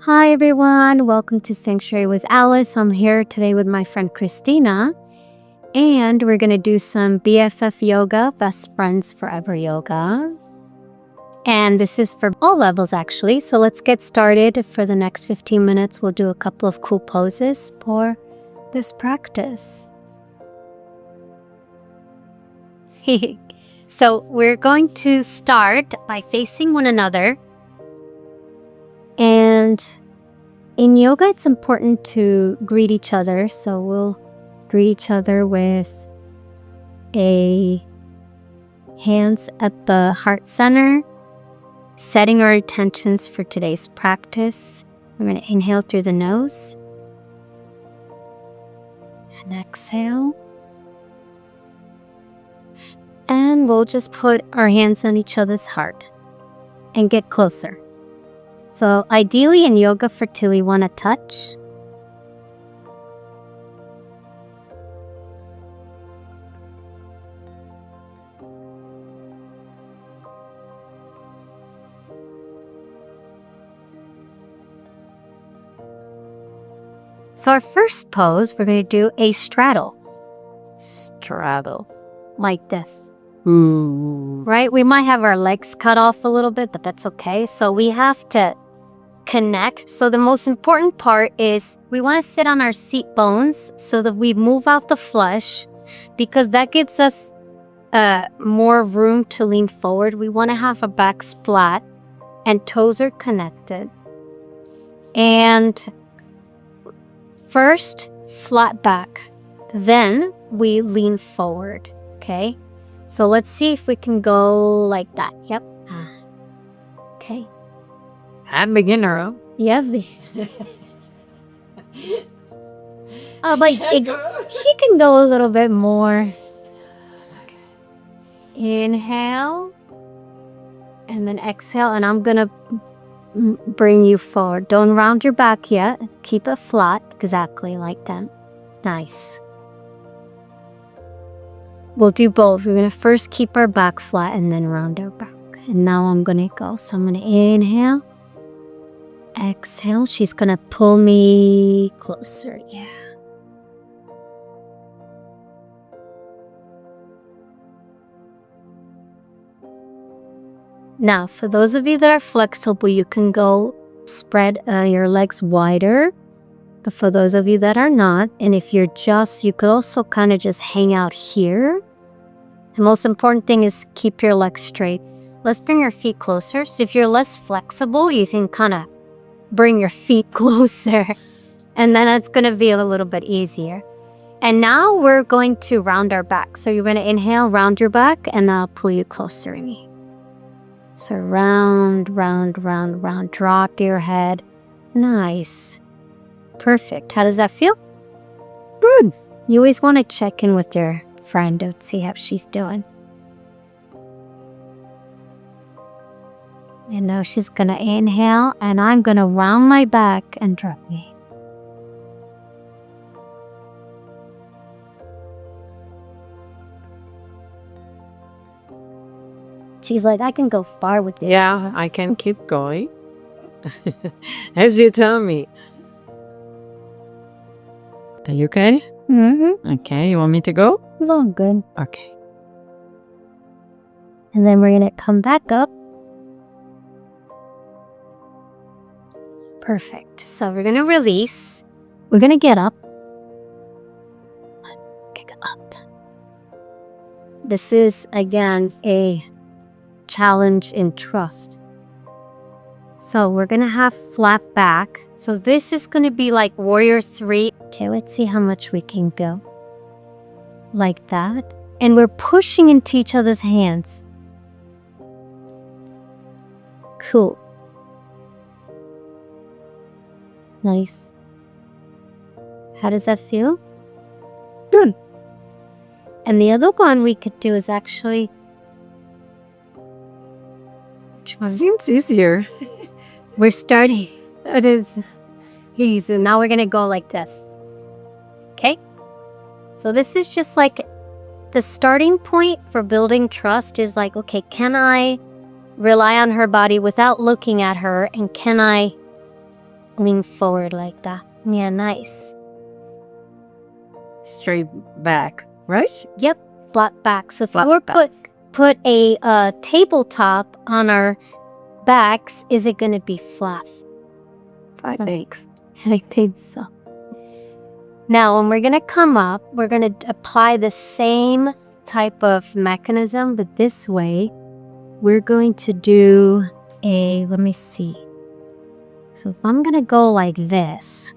Hi everyone, welcome to Sanctuary with Alice. I'm here today with my friend Christina, and we're going to do some BFF yoga, Best Friends Forever yoga. And this is for all levels actually, so let's get started. For the next 15 minutes, we'll do a couple of cool poses for this practice. So we're going to start by facing one another. And in yoga, it's important to greet each other. So we'll greet each other with hands at the heart center, setting our intentions for today's practice. We're going to inhale through the nose and exhale. And we'll just put our hands on each other's heart and get closer. So ideally in yoga for two, we want to touch. So our first pose, we're going to do a straddle. Straddle. Like this. Ooh. Right? We might have our legs cut off a little bit, but that's okay. So we have to connect. So the most important part is we want to sit on our seat bones so that we move out the flesh, because that gives us more room to lean forward. We want to have our backs flat and toes are connected. And first, flat back. Then we lean forward. Okay? So let's see if we can go like that. Yep. Okay. I'm beginner. Yes. But she can go a little bit more. Okay. Inhale. And then exhale. And I'm going to bring you forward. Don't round your back yet. Keep it flat. Exactly like that. Nice. We'll do both. We're going to first keep our back flat and then round our back. And now I'm going to go. So I'm going to inhale. Exhale. She's going to pull me closer. Yeah. Now, for those of you that are flexible, you can go spread your legs wider. But for those of you that are not, and if you're you could also kind of just hang out here. The most important thing is keep your legs straight. Let's bring your feet closer. So if you're less flexible, you can kind of bring your feet closer. And then it's going to be a little bit easier. And now we're going to round our back. So you're going to inhale, round your back, and I'll pull you closer to me. So round, round, round, round. Drop your head. Nice. Perfect. How does that feel? Good. You always want to check in with your friend to see how she's doing. And now she's going to inhale, and I'm going to round my back and drop me. She's like, I can go far with this. Yeah, I can keep going. As you tell me. Are you okay? Mm-hmm. Okay, you want me to go? It's all good. Okay. And then we're going to come back up. Perfect. So we're going to release. We're going to get up. Get up. This is, again, a challenge in trust. So we're going to have flat back. So this is going to be like warrior 3. Okay, let's see how much we can go. Like that. And we're pushing into each other's hands. Cool. Nice. How does that feel? Good. And the other one we could do is actually... Seems easier. We're starting. It is easy. Now we're going to go like this. Okay? So this is just like the starting point for building trust is like, okay, can I rely on her body without looking at her? And can I lean forward like that. Yeah, nice. Straight back, right? Yep, flat back. So if Flat we were back. put a tabletop on our backs, is it going to be flat? I think. I think so. Now, when we're going to come up, we're going to apply the same type of mechanism, but this way, we're going to do let me see. So if I'm going to go like this,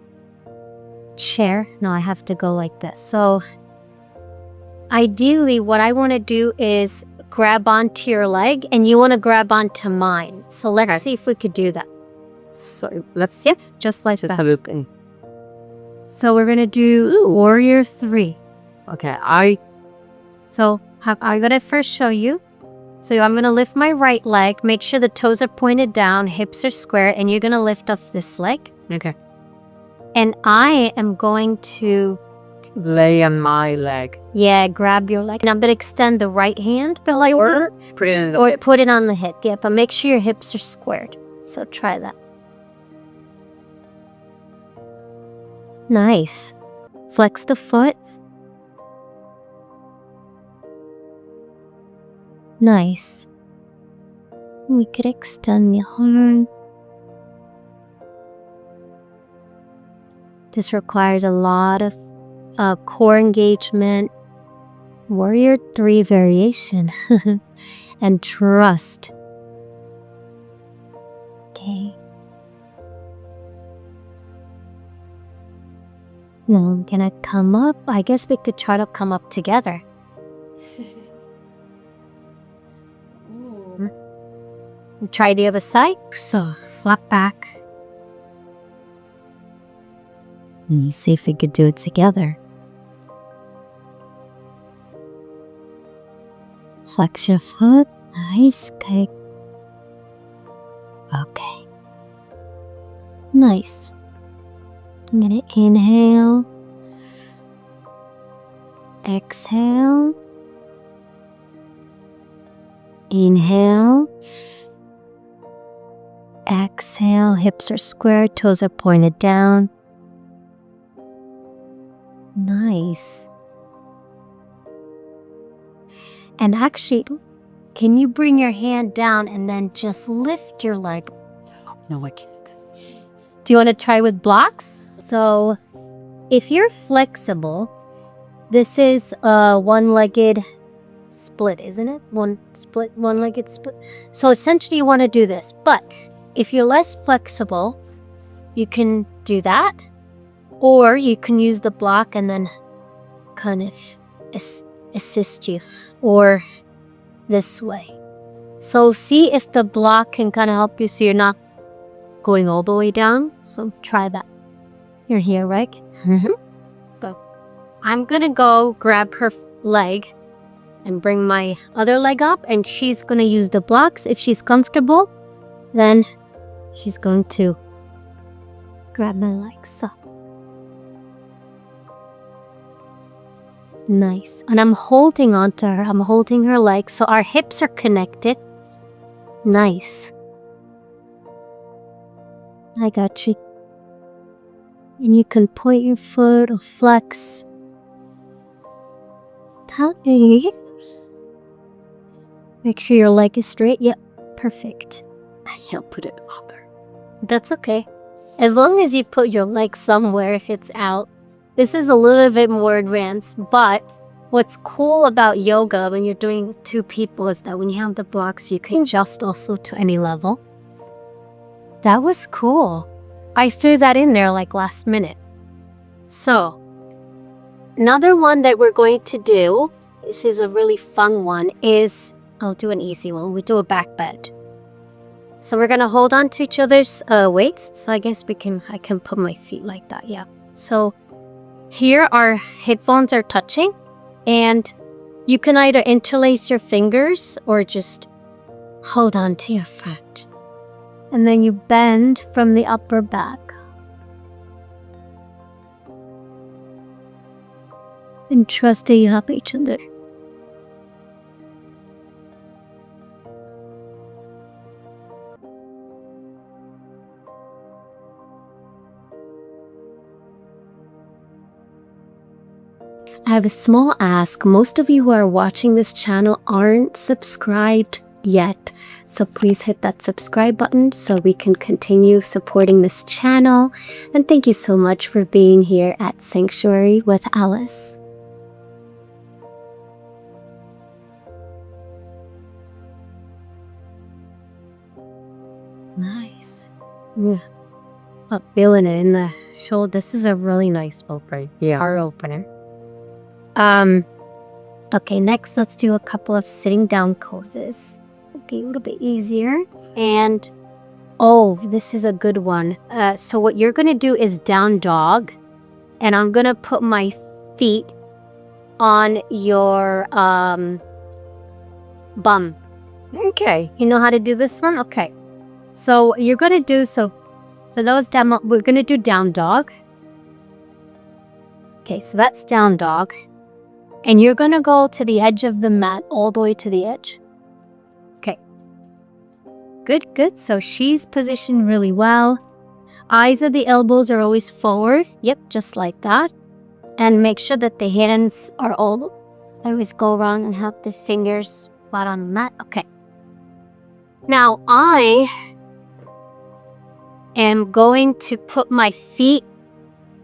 chair, no, I have to go like this. So ideally, what I want to do is grab onto your leg and you want to grab onto mine. So let's see if we could do that. So let's Just like just that. have a look. So we're going to do Warrior 3. Okay, So I'm going to first show you. So I'm going to lift my right leg. Make sure the toes are pointed down, hips are square, and you're going to lift up this leg. okay. And I am going to, Lay on my leg. grab your leg. And I'm going to extend the right hand below Or put it in the or put it on the hip. Yeah, but make sure your hips are squared. So try that. Nice. Flex the foot. Nice. We could extend the arm. This requires a lot of core engagement. Warrior 3 variation. And trust. Okay. Now I'm gonna come up. I guess we could try to come up together. Try the other side. So flat back. And see if we could do it together. Flex your foot. Nice. Okay. Okay. Nice. I'm gonna inhale. Exhale. Inhale. Exhale. Hips are square. Toes are pointed down. Nice. And actually, can you bring your hand down and then just lift your leg? No, I can't. Do you want to try with blocks? So if you're flexible, this is a one-legged split, isn't it? One-legged split. So essentially you want to do this. But if you're less flexible, you can do that. Or you can use the block and then kind of assist you. Or this way. So see if the block can kind of help you so you're not going all the way down. So try that. You're here, right? Mm-hmm. So I'm gonna go grab her leg and bring my other leg up, and she's gonna use the blocks. If she's comfortable, then she's going to grab my leg. So nice. And I'm holding onto her. I'm holding her leg so our hips are connected. Nice. I got you. And you can point your foot or flex. Tight. Make sure your leg is straight. Yep, perfect. I can't put it on there. That's okay. As long as you put your leg somewhere if it's out. This is a little bit more advanced, but what's cool about yoga when you're doing with two people is that when you have the blocks, you can adjust also to any level. That was cool. I threw that in there like last minute. So, another one that we're going to do, this is a really fun one, is, I'll do an easy one. We do a back bend. So we're gonna hold on to each other's weights. So I guess I can put my feet like that, yeah. So here our hip bones are touching, and you can either interlace your fingers or just hold on to your front. And then you bend from the upper back. And trust that you have each other. I have a small ask. Most of you who are watching this channel aren't subscribed yet. So please hit that subscribe button so we can continue supporting this channel. And thank you so much for being here at Sanctuary with Alice. Nice. Yeah. Oh, feeling it in the shoulder. This is a really nice opener. Yeah. Heart opener. Okay, next let's do a couple of sitting down poses. Okay, a little bit easier. And oh, this is a good one. So what you're gonna do is down dog, and I'm gonna put my feet on your bum. Okay. You know how to do this one? Okay. So you're gonna do for those demo, we're gonna do down dog. Okay, so that's down dog. And you're gonna go to the edge of the mat, all the way to the edge. Okay. Good, good. So she's positioned really well. Eyes of the elbows are always forward. Yep, just like that. And make sure that the hands are all, always go around and have the fingers flat on the mat. Okay. Now I am going to put my feet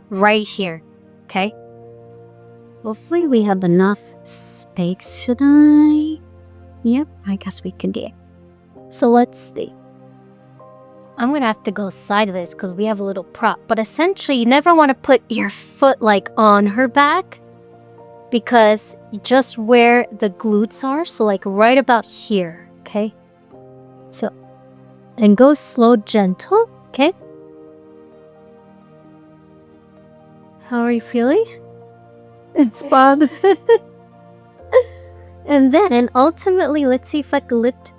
right here. Okay. Hopefully we have enough space. Should I? Yep, I guess we can do it. So let's see. I'm gonna have to go sideways because we have a little prop. But essentially, you never want to put your foot like on her back, because just where the glutes are, so like right about here, okay? So, and go slow, gentle, okay? How are you feeling? It's fun. And then ultimately, let's see if I can lift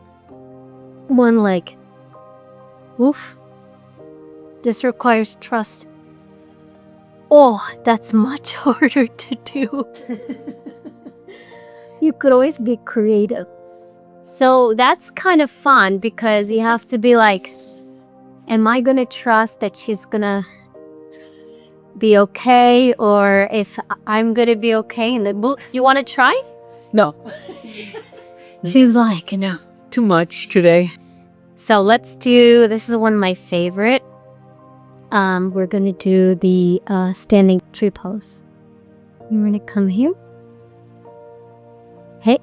one leg. Oof. This requires trust. Oh, that's much harder to do. You could always be creative. So that's kind of fun because you have to be like, am I going to trust that she's going to be okay? Or if I'm going to be okay? And then, you want to try? No. She's like, no. Too much today. So let's do, this is one of my favorite. We're going to do the standing tree pose. You're going to come here. Hey.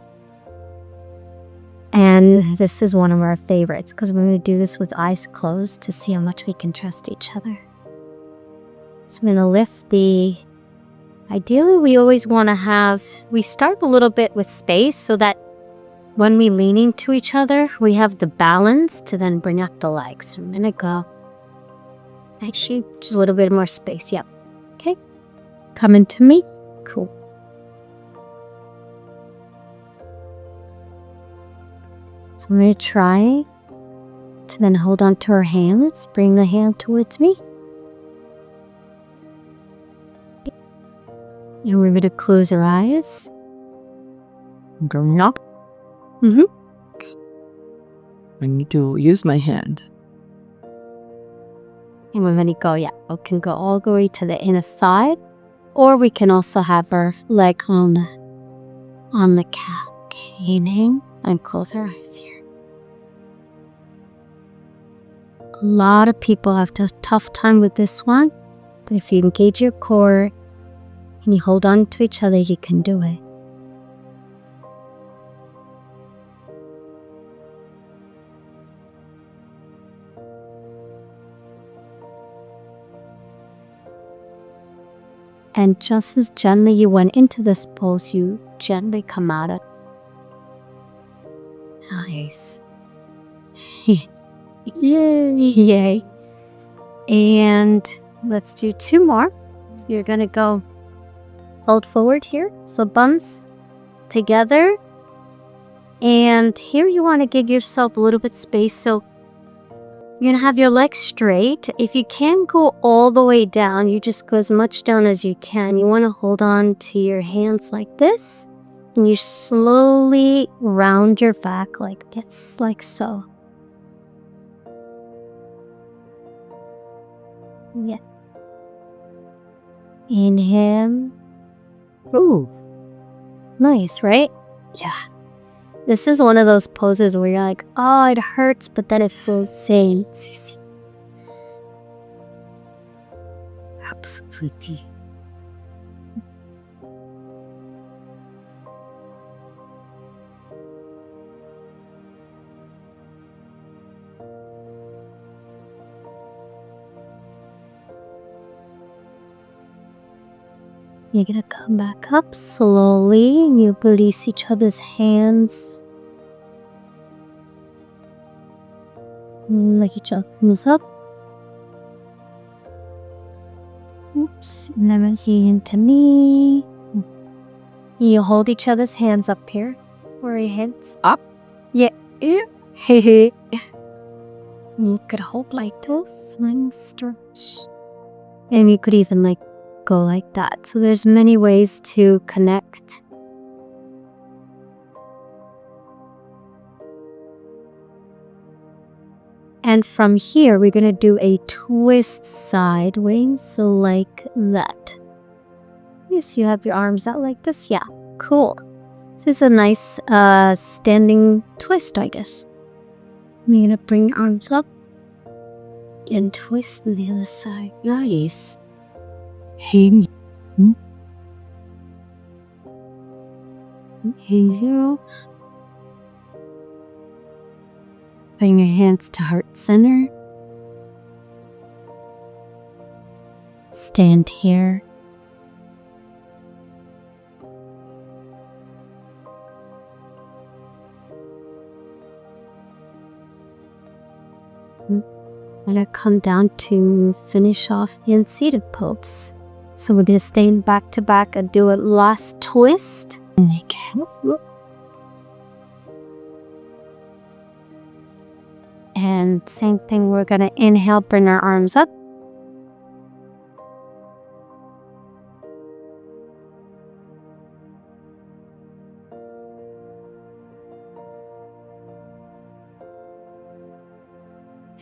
And this is one of our favorites because we're going to do this with eyes closed to see how much we can trust each other. So I'm going to lift the, ideally we always want to have, we start a little bit with space so that when we leaning to each other, we have the balance to then bring up the legs. So I'm going to go. Actually, just a little bit more space. Yep. Okay. Coming to me. Cool. So I'm going to try to then hold on to her hands. Bring the hand towards me. And we're going to close our eyes. Go knock. I need to use my hand. And we're going to go, yeah, we can go all the way to the inner thigh. Or we can also have our leg on the calf. Caning and close our eyes here. A lot of people have a tough time with this one. But if you engage your core and you hold on to each other, you can do it. And just as gently you went into this pose, you gently come out of it. Nice. Yay. Yay. And let's do two more. You're going to go fold forward here. So bums together. And here you want to give yourself a little bit space. So you're going to have your legs straight. If you can't go all the way down, you just go as much down as you can. You want to hold on to your hands like this. And you slowly round your back like this, like so. Yeah. Inhale. Ooh. Nice, right? Yeah. This is one of those poses where you're like, oh, it hurts, but then it feels safe. Absolutely. You're gonna come back up slowly. You release each other's hands. Like each other moves up. Oops. Never into me. You hold each other's hands up here. Where are your hands? Up? Yeah. Yeah. Hehe. You could hold like this and stretch. And you could even like go like that. So there's many ways to connect. And from here, we're going to do a twist sideways. So like that. Yes, you have your arms out like this. Yeah, cool. This is a nice standing twist, I guess. We're going to bring your arms up and twist to the other side. Nice. Hey. Inhale. Bring your hands to heart center. Stand here. I'm gonna come down to finish off in seated pose. So we're gonna stay in back to back and do a last twist. And same thing, we're gonna inhale, bring our arms up.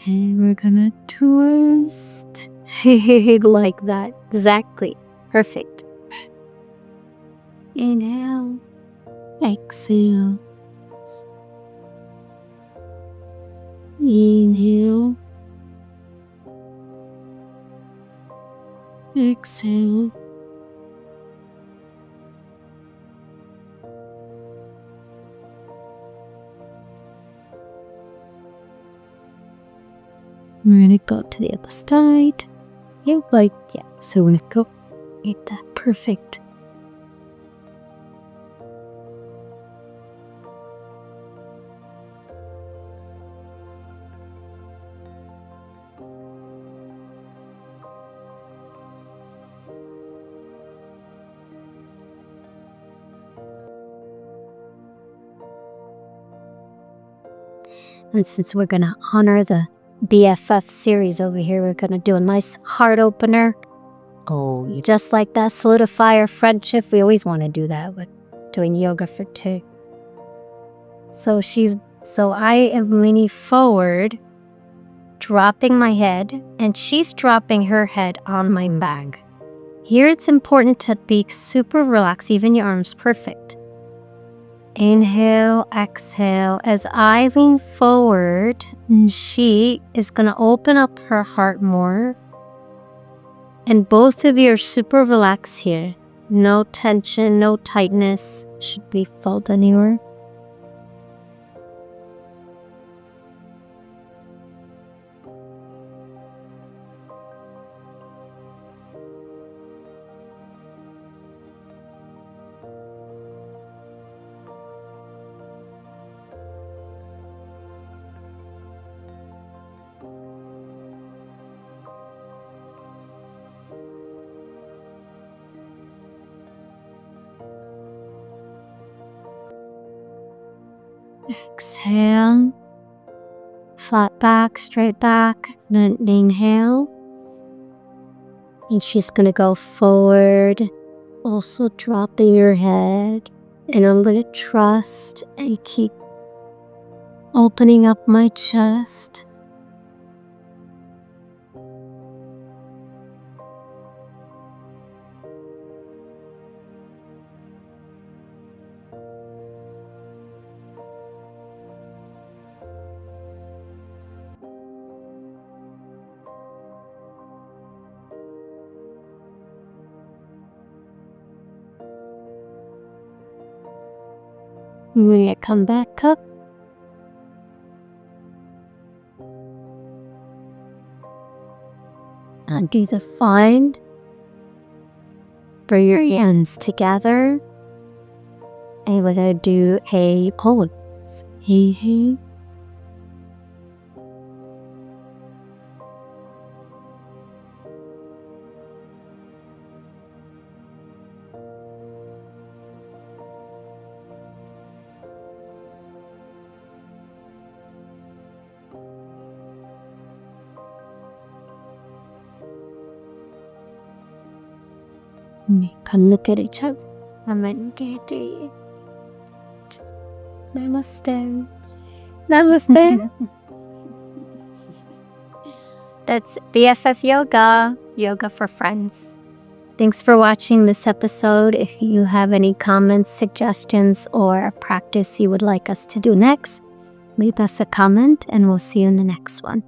And we're gonna twist. Like that. Exactly. Perfect. Inhale. Exhale. Inhale. Exhale. We're gonna go to the other side. Yeah, so we're gonna go like that. Perfect. And since we're gonna honor the BFF series over here, we're gonna do a nice heart opener. Oh, you Just like that, solidify our friendship. We always want to do that with doing yoga for two. So I am leaning forward, dropping my head, and she's dropping her head on my back. Here it's important to be super relaxed, even your arms. Perfect. Inhale, exhale. As I lean forward, she is going to open up her heart more. And both of you are super relaxed here. No tension, no tightness should be felt anywhere. Exhale. Flat back, straight back. Then inhale. And she's going to go forward. Also dropping your head. And I'm going to trust and keep opening up my chest. We're going to come back up. And do the find. Bring your hands together. And we're going to do a pose. Hey. We can look at each other. Namaste. Namaste. That's BFF Yoga. Yoga for friends. Thanks for watching this episode. If you have any comments, suggestions, or a practice you would like us to do next, leave us a comment and we'll see you in the next one.